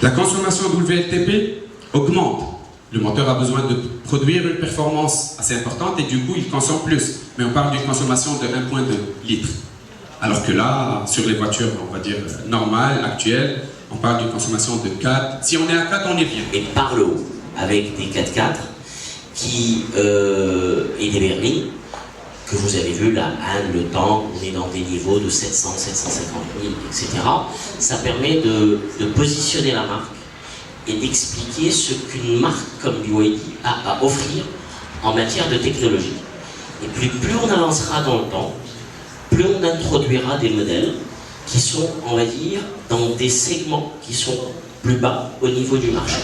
La consommation WLTP augmente. Le moteur a besoin de produire une performance assez importante et du coup il consomme plus. Mais on parle d'une consommation de 1,2 litres. Alors que là, sur les voitures, on va dire normales, actuelles, on parle d'une consommation de 4. Si on est à 4, on est bien. Et par le haut, avec des 4x4 et des berlines que vous avez vu, la Anne, le temps, on est dans des niveaux de 700, 750 000, etc. Ça permet de positionner la marque et d'expliquer ce qu'une marque comme BYD a à offrir en matière de technologie. Et plus on avancera dans le temps, plus on introduira des modèles qui sont, on va dire, dans des segments qui sont plus bas au niveau du marché.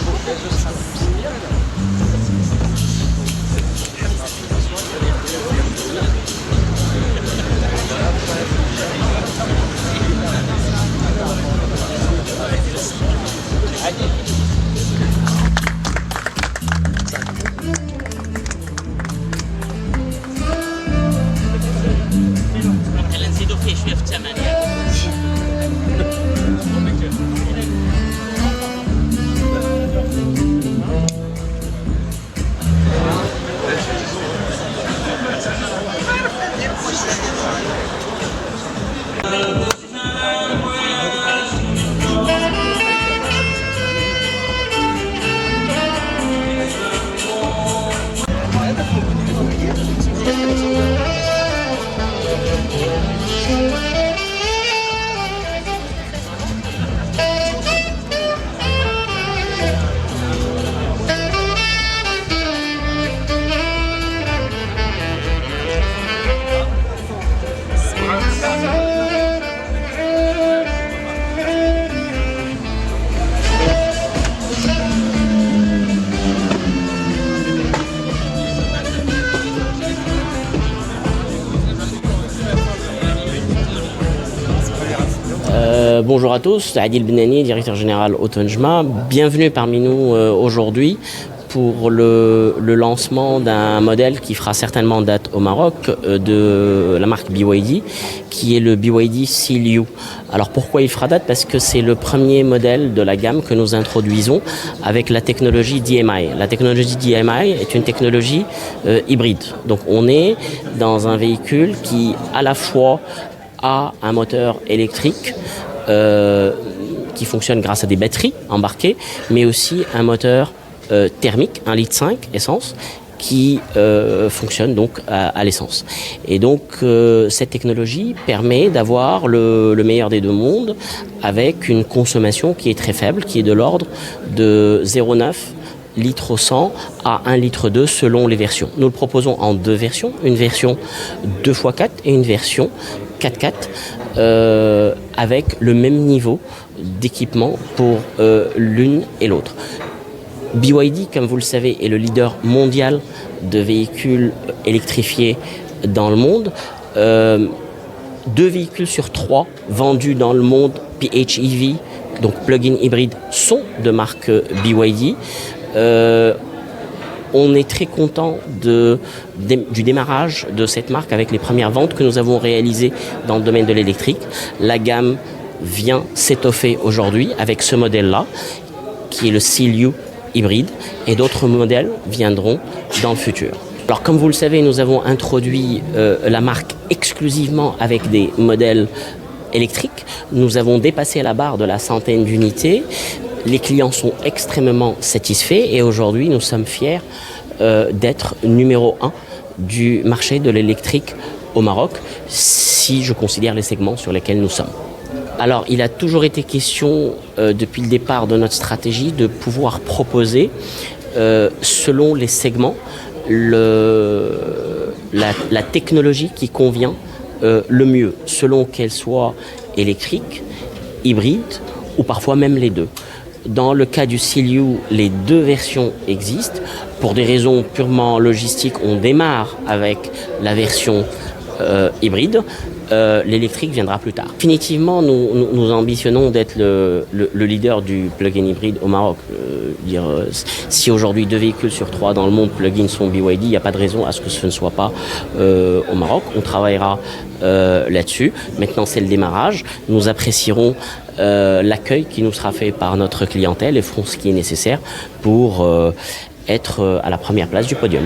Bonjour à tous, Adil Benani, directeur général Autonjma. Bienvenue parmi nous aujourd'hui pour le lancement d'un modèle qui fera certainement date au Maroc de la marque BYD, qui est le BYD Seal U. Alors pourquoi il fera date? Parce que c'est le premier modèle de la gamme que nous introduisons avec la technologie DMI. La technologie DMI est une technologie hybride. Donc on est dans un véhicule qui à la fois a un moteur électrique qui fonctionne grâce à des batteries embarquées, mais aussi un moteur thermique, 1,5 litre essence, qui fonctionne donc à l'essence. Et donc cette technologie permet d'avoir le meilleur des deux mondes avec une consommation qui est très faible, qui est de l'ordre de 0,9 litres au 100 à 1,2 litre selon les versions. Nous le proposons en deux versions, une version 2x4 et une version 4x4 avec le même niveau d'équipement pour l'une et l'autre. BYD, comme vous le savez, est le leader mondial de véhicules électrifiés dans le monde. 2 véhicules sur 3 vendus dans le monde PHEV, donc plug-in hybride, sont de marque BYD. On est très content du démarrage de cette marque avec les premières ventes que nous avons réalisées dans le domaine de l'électrique. La gamme vient s'étoffer aujourd'hui avec ce modèle-là, qui est le Seal U hybride, et d'autres modèles viendront dans le futur. Alors comme vous le savez, nous avons introduit la marque exclusivement avec des modèles électriques. Nous avons dépassé la barre de la centaine d'unités. Les clients sont extrêmement satisfaits et aujourd'hui nous sommes fiers d'être numéro 1 du marché de l'électrique au Maroc, si je considère les segments sur lesquels nous sommes. Alors il a toujours été question depuis le départ de notre stratégie de pouvoir proposer selon les segments la technologie qui convient le mieux, selon qu'elle soit électrique, hybride ou parfois même les deux. Dans le cas du Seal U, les deux versions existent. Pour des raisons purement logistiques, on démarre avec la version hybride, l'électrique viendra plus tard. Définitivement, nous ambitionnons d'être le leader du plug-in hybride au Maroc. Si aujourd'hui 2 véhicules sur 3 dans le monde plug-in sont BYD, il n'y a pas de raison à ce que ce ne soit pas au Maroc. On travaillera là-dessus. Maintenant, c'est le démarrage. Nous apprécierons l'accueil qui nous sera fait par notre clientèle et ferons ce qui est nécessaire pour être à la première place du podium.